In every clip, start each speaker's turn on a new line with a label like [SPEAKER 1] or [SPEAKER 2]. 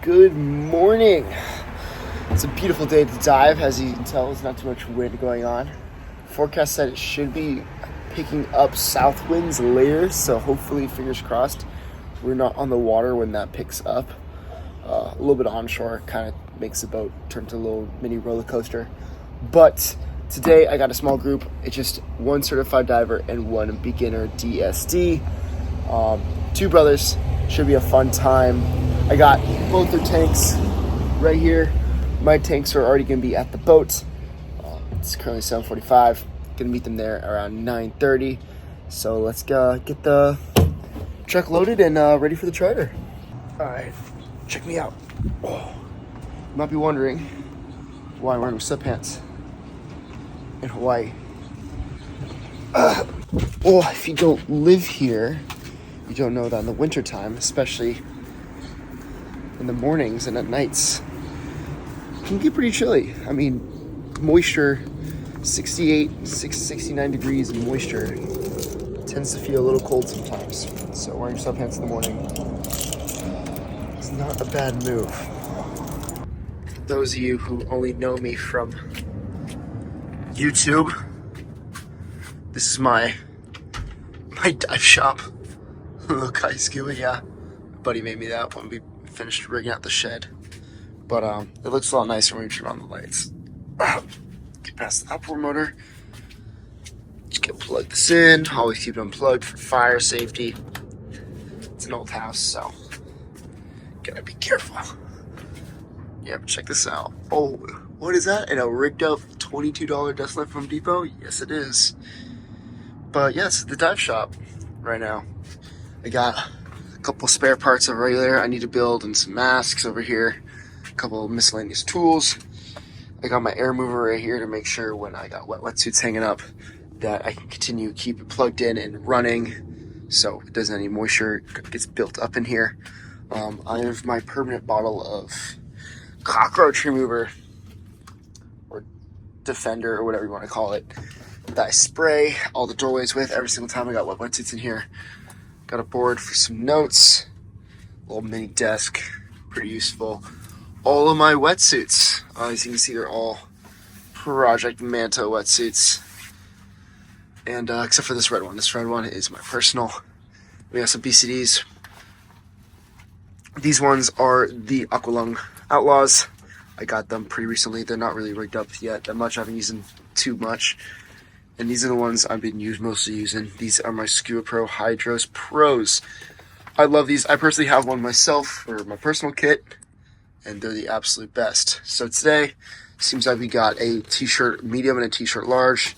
[SPEAKER 1] Good morning. It's a beautiful day to dive. As you can tell, there's not too much wind going on. Forecast said it should be picking up south winds later, so hopefully, fingers crossed, we're not on the water when that picks up. A little bit onshore kind of makes the boat turn to a little mini roller coaster. But today I got a small group. It's just one certified diver and one beginner DSD. Two brothers. Should be a fun time. I got both their tanks right here. My tanks are already going to be at the boat. It's currently 7:45. Going to meet them there around 9:30. So let's get the truck loaded and ready for the charter. All right, check me out. Oh, you might be wondering why I'm wearing sweatpants in Hawaii. If you don't live here, you don't know that in the wintertime, especially in the mornings and at nights, it can get pretty chilly. I mean, moisture, 69 degrees and moisture tends to feel a little cold sometimes. So wearing sweatpants in the morning is not a bad move. For those of you who only know me from YouTube, this is my dive shop. Lokahi Scuba, yeah. My buddy made me that when we finished rigging out the shed. But it looks a lot nicer when we turn on the lights. Get past the outboard motor. Just gotta plug this in. Always keep it unplugged for fire safety. It's an old house, so gotta be careful. Yeah, but check this out. Oh, what is that? And a rigged up $22 dust lamp from Home Depot? Yes, it is. But yes, the dive shop right now. I got a couple spare parts over there I need to build and some masks over here, a couple of miscellaneous tools. I got my air mover right here to make sure when I got wetsuits hanging up that I can continue to keep it plugged in and running so it doesn't any moisture gets built up in here. I have my permanent bottle of cockroach remover or defender or whatever you want to call it that I spray all the doorways with every single time I got wetsuits in here. Got a board for some notes, a little mini desk, pretty useful. All of my wetsuits, as you can see, they're all Project Manto wetsuits. And except for this red one. This red one is my personal. We got some BCDs. These ones are the Aqualung Outlaws. I got them pretty recently. They're not really rigged up yet that much. I haven't used them too much. And these are the ones I've been mostly using. These are my Scuba Pro Hydros Pros. I love these. I personally have one myself for my personal kit, and they're the absolute best. So today, seems like we got a t-shirt medium and a t-shirt large.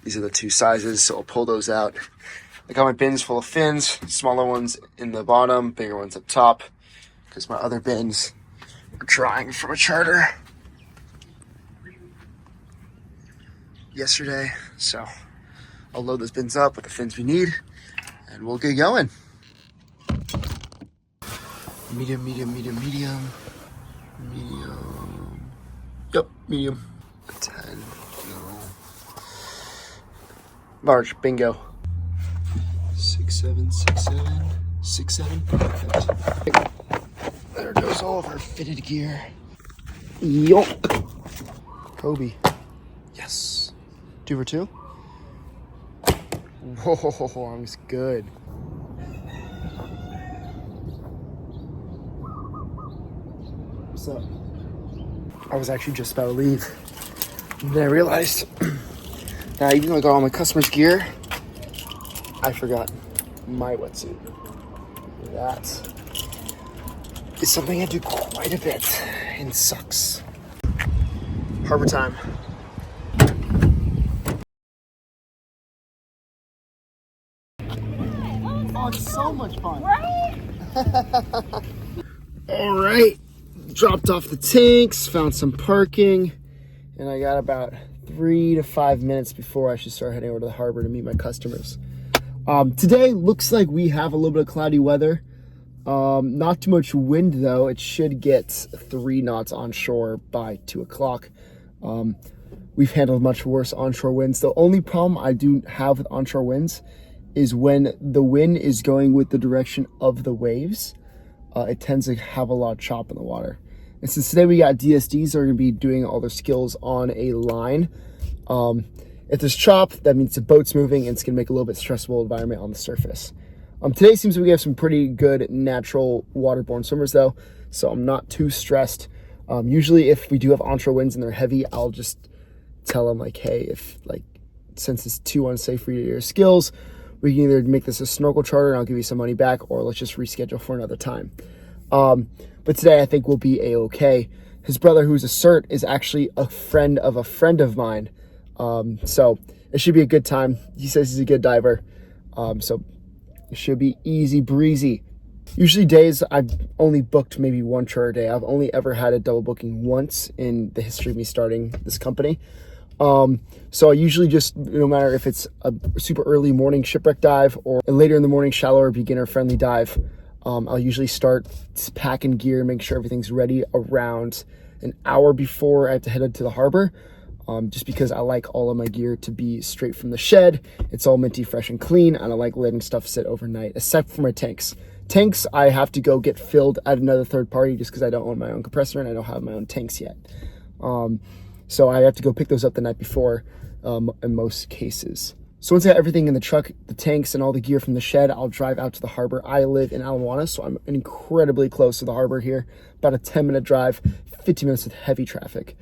[SPEAKER 1] These are the two sizes, so I'll pull those out. I got my bins full of fins, smaller ones in the bottom, bigger ones up top, because my other bins are drying from a charter yesterday. So I'll load those bins up with the fins we need and we'll get going. Medium. Yep, medium. 10, no. Large, bingo. 6'7", 6'7", perfect. There goes all of our fitted gear. Yup. Kobe. Yes. 2 for 2. Whoa, I'm good. What's up? I was actually just about to leave. And then I realized that even though I got all my customers' gear, I forgot my wetsuit. That is something I do quite a bit and sucks. Harbor time. Oh, it's so much fun. Right? All right. Dropped off the tanks, found some parking, and I got about 3 to 5 minutes before I should start heading over to the harbor to meet my customers. Today looks like we have a little bit of cloudy weather. Not too much wind though. It should get 3 knots onshore by 2 o'clock. We've handled much worse onshore winds. The only problem I do have with onshore winds is when the wind is going with the direction of the waves. it tends to have a lot of chop in the water. And since today we got DSDs, they're going to be doing all their skills on a line. If there's chop, that means the boat's moving, and it's going to make a little bit stressful environment on the surface. Today seems like we have some pretty good natural waterborne swimmers though, so I'm not too stressed. Usually if we do have onshore winds and they're heavy, I'll just tell them like, hey, since it's too unsafe for your skills, we can either make this a snorkel charter and I'll give you some money back, or let's just reschedule for another time. But today I think we'll be a-okay. His brother, who's a cert, is actually a friend of mine. So it should be a good time. He says he's a good diver. So it should be easy breezy. Usually days, I've only booked maybe one charter a day. I've only ever had a double booking once in the history of me starting this company. So I usually just, no matter if it's a super early morning shipwreck dive or a later in the morning shallower beginner friendly dive, I'll usually start packing gear, make sure everything's ready around an hour before I have to head out to the harbor. Just because I like all of my gear to be straight from the shed. It's all minty, fresh, and clean. I don't like letting stuff sit overnight, except for my tanks. Tanks, I have to go get filled at another third party just because I don't own my own compressor and I don't have my own tanks yet. So I have to go pick those up the night before in most cases. So once I have everything in the truck, the tanks and all the gear from the shed, I'll drive out to the harbor. I live in ALOHA, so I'm incredibly close to the harbor here. About a 10-minute drive, 15 minutes with heavy traffic.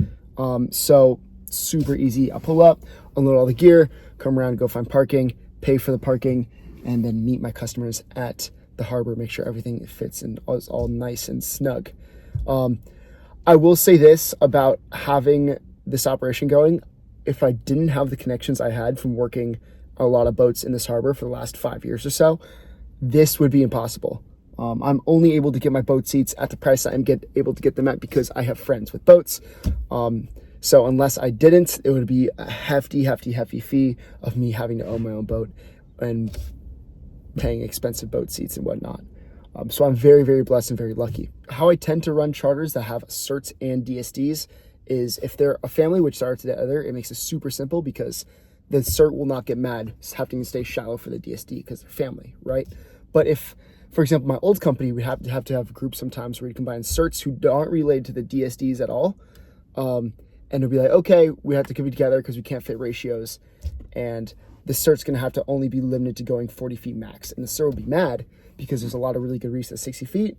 [SPEAKER 1] So super easy. I'll pull up, unload all the gear, come around, go find parking, pay for the parking, and then meet my customers at the harbor, make sure everything fits and is all nice and snug. I will say this about having this operation going. If I didn't have the connections I had from working a lot of boats in this harbor for the last 5 years or so, this would be impossible. I'm only able to get my boat seats at the price I'm able to get them at because I have friends with boats. So unless I didn't, it would be a hefty fee of me having to own my own boat and paying expensive boat seats and whatnot. So I'm very, very blessed and very lucky. How I tend to run charters that have certs and DSDs is if they're a family which starts together, it makes it super simple because the cert will not get mad having to stay shallow for the DSD because they're family, right? But if, for example, my old company, we have to have a group sometimes where you combine certs who aren't related to the DSDs at all. And it'll be like, okay, we have to keep it together because we can't fit ratios. And the cert's going to have to only be limited to going 40 feet max. And the cert will be mad because there's a lot of really good reefs at 60 feet.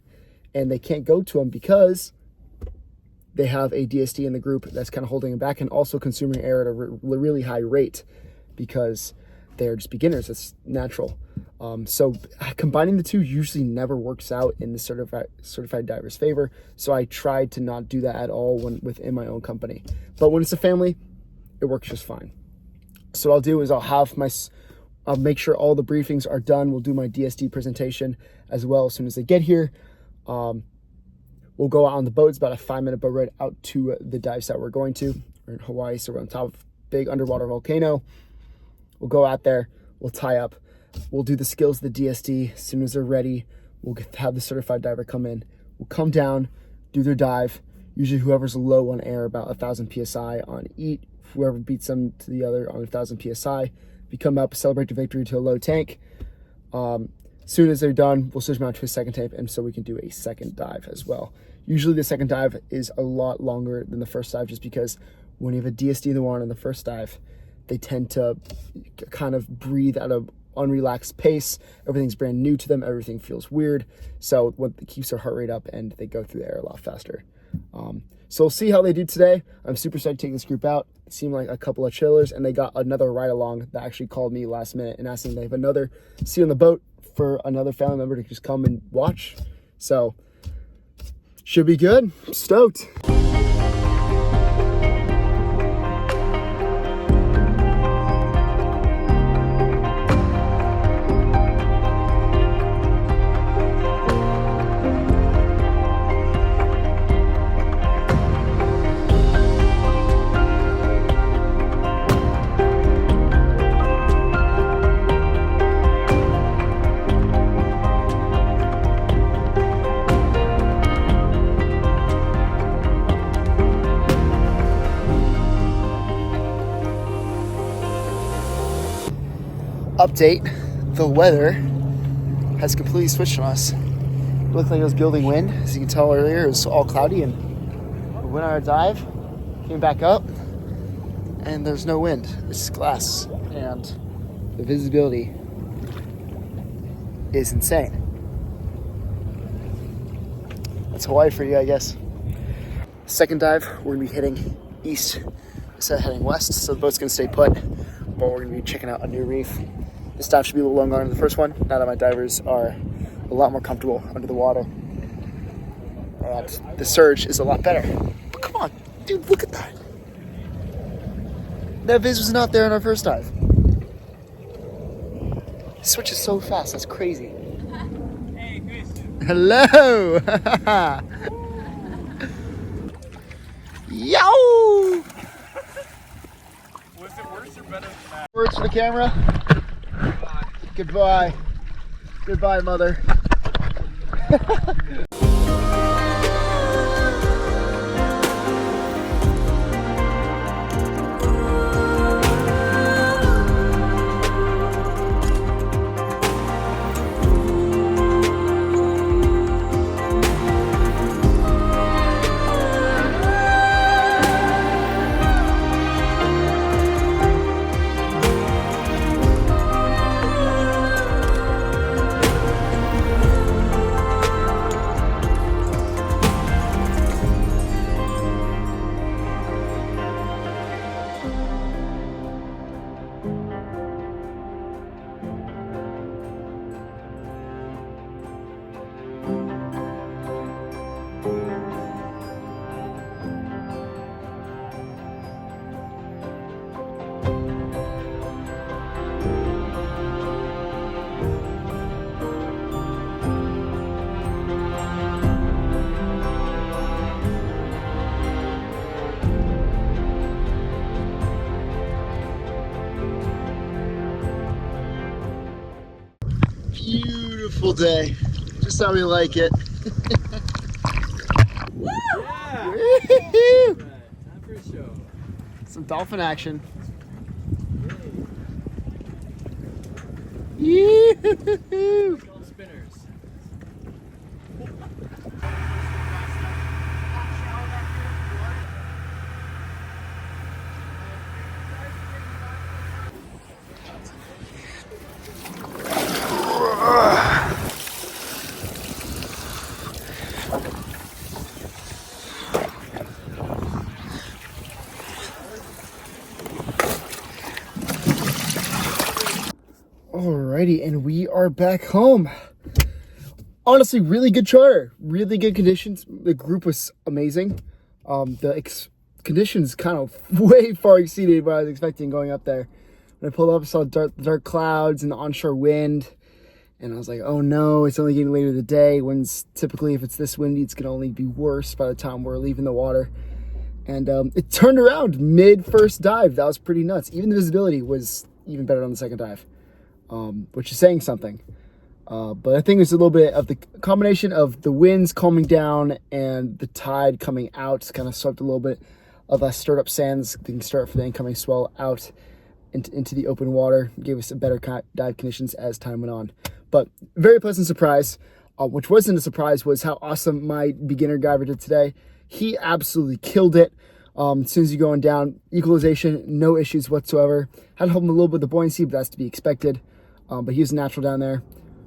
[SPEAKER 1] And they can't go to them because they have a DSD in the group that's kind of holding them back and also consuming air at a really high rate because they're just beginners. It's natural. So combining the two usually never works out in the certified diver's favor. So I tried to not do that at all within my own company. But when it's a family, it works just fine. So what I'll do is I'll make sure all the briefings are done. We'll do my DSD presentation as well as soon as they get here. We'll go out on the boat. It's about a 5-minute boat ride out to the dive site we're going to. We're in Hawaii, so we're on top of a big underwater volcano. We'll go out there. We'll tie up. We'll do the skills of the DSD. As soon as they're ready, we'll have the certified diver come in. We'll come down, do their dive. Usually whoever's low on air, about 1,000 PSI on eat. Whoever beats them to the other on 1,000 PSI. We come up, celebrate the victory to a low tank. As soon as they're done, we'll switch them out to a second tank, and so we can do a second dive as well. Usually the second dive is a lot longer than the first dive just because when you have a DSD in the water on the first dive, they tend to kind of breathe at a unrelaxed pace. Everything's brand new to them. Everything feels weird. So what keeps their heart rate up and they go through the air a lot faster. So we'll see how they do today. I'm super excited to take this group out. It seemed like a couple of chillers, and they got another ride along that actually called me last minute and asked me if they have another seat on the boat for another family member to just come and watch. So should be good. I'm stoked. Update, the weather has completely switched on us. looked like it was building wind. As you can tell earlier, it was all cloudy, and we went on our dive, came back up, and there's no wind. It's just glass, and the visibility is insane. That's Hawaii for you, I guess. Second dive, we're gonna be heading east instead of heading west, so the boat's gonna stay put, but we're gonna be checking out a new reef. This dive should be a little longer than the first one, now that my divers are a lot more comfortable under the water. And the surge is a lot better. But come on, dude, look at that. That viz was not there in our first dive. It switches so fast, that's crazy.
[SPEAKER 2] Hey, Chris.
[SPEAKER 1] Hello! Yo!
[SPEAKER 2] Was it worse or better than that?
[SPEAKER 1] Words for the camera. Goodbye. Goodbye, mother. Beautiful day, just how we like it.
[SPEAKER 2] Yeah!
[SPEAKER 1] Woo-hoo-hoo.
[SPEAKER 2] Time for a show.
[SPEAKER 1] Some dolphin action. Yoo-hoo-hoo.
[SPEAKER 2] All spinners.
[SPEAKER 1] Alrighty, and we are back home. Honestly, really good charter, really good conditions. The group was amazing. Conditions kind of way far exceeded what I was expecting going up there. When I pulled up, I saw dark clouds and the onshore wind, and I was like, oh no, it's only getting later in the day. When's typically, if it's this windy, it's gonna only be worse by the time we're leaving the water. And it turned around mid first dive. That was pretty nuts. Even the visibility was even better on the second dive. Which is saying something. But I think it's a little bit of the combination of the winds calming down and the tide coming out, kind of swept a little bit of us stirred up sands, being stirred up for the incoming swell out into the open water, gave us a better dive conditions as time went on. But very pleasant surprise. Which wasn't a surprise was how awesome my beginner diver did today. He absolutely killed it. As soon as you're going down, equalization, no issues whatsoever. Had to help him a little bit with the buoyancy, but that's to be expected. But he was natural down there,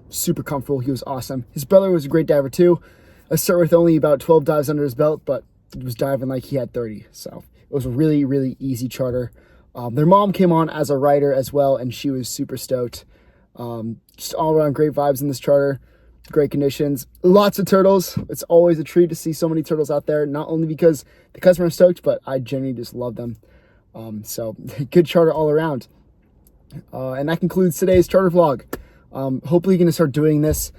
[SPEAKER 1] super comfortable. He was awesome. His brother was a great diver too. I started with only about 12 dives under his belt, but he was diving like he had 30. So it was a really, really easy charter. Their mom came on as a rider as well, and she was super stoked. Just all around great vibes in this charter. Great conditions, lots of turtles. It's always a treat to see so many turtles out there, not only because the customer is stoked, but I genuinely just love them. So good charter all around. And that concludes today's charter vlog. Hopefully going to start doing this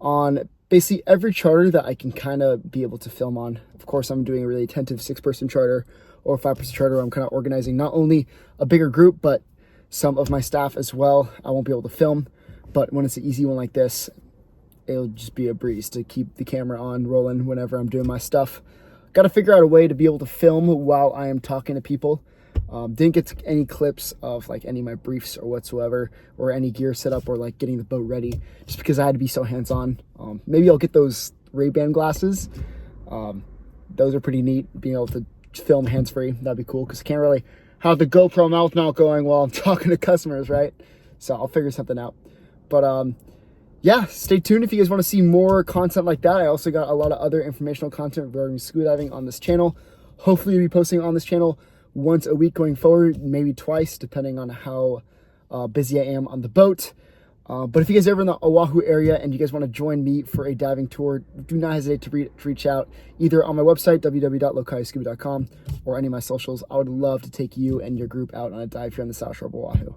[SPEAKER 1] on basically every charter that I can kind of be able to film on. Of course, I'm doing a really attentive 6-person charter or a 5-person charter where I'm kind of organizing not only a bigger group, but some of my staff as well. I won't be able to film, but when it's an easy one like this, it'll just be a breeze to keep the camera on rolling whenever I'm doing my stuff. Got to figure out a way to be able to film while I am talking to people. Didn't get any clips of like any of my briefs or whatsoever, or any gear set up or like getting the boat ready, just because I had to be so hands-on. Maybe I'll get those Ray-Ban glasses. Those are pretty neat, being able to film hands-free. That'd be cool, because I can't really have the GoPro mouth mount going while I'm talking to customers, right? So I'll figure something out. But yeah, stay tuned if you guys want to see more content like that. I also got a lot of other informational content regarding scuba diving on this channel. Hopefully, I'll be posting on this channel once a week going forward, maybe twice, depending on how busy I am on the boat. But if you guys are ever in the Oahu area and you guys want to join me for a diving tour, do not hesitate to reach out either on my website, www.lokahiscuba.com, or any of my socials. I would love to take you and your group out on a dive here on the South Shore of Oahu.